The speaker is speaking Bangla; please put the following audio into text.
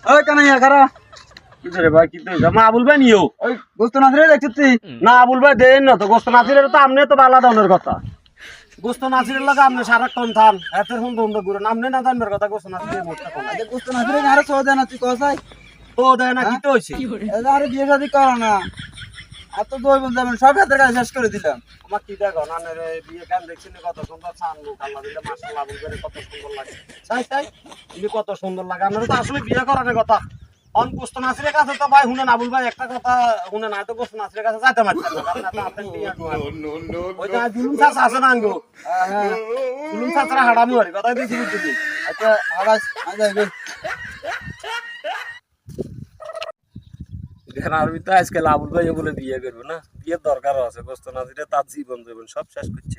ওই কানাইয়া খারা কি রে ভাই কি তো মা আবুল ভাই নিও ওই গোস্ত নাচরে দেখছিস না আবুল ভাই দেন না তো গোস্ত নাসিরের তো আমনে তো আলাদা ধরনের কথা গোস্ত নাসিরের লাগে আমনে সারাক্ষণ থান এত সুন্দর সুন্দর ঘুরে আমনে না জানবার কথা গোস্ত নাসিরের মোটটা কোন আজ গোস্ত নাচরে আরে সহ দেন তুই কসাই তো দেয় না কি তো হইছে আরে বিয়ে শাদী করো না এত দই বন্ধু আমি সব হাতের কাজ শেষ করে দিলাম আমার কি দেখো না রে বিয়ে গান দেখছিনি কত সুন্দর চান লোক আল্লাহ দিলে মাশাআল্লাহ আবুল ভাই কত সুন্দর লাগে তাই তাই তুমি কত সুন্দর লাগে আমরা তো আসলে বিয়ে করার কথা অন গোস্ত নাসিরের কাছে তো ভাই শুনেন আবুল ভাই একটা কথা শুনেন না তো গোস্ত নাসিরের কাছে যাইতে পারছেন না কারণ এত আপনি বিয়ে ওই যে জুলুম চাষ আছে না আঙ্গো হ্যাঁ জুলুম চাষরা হাড়ামু আর কথা দিয়েছি বুঝলি আচ্ছা আগাস আজ যাই এখানে আরবি তো আজকাল আবুল ভাই বলে বিয়ে করবে না বিয়ের দরকার আছে গোস্ত নাসিরে তার জীবন দেবেন সব শেষ করছে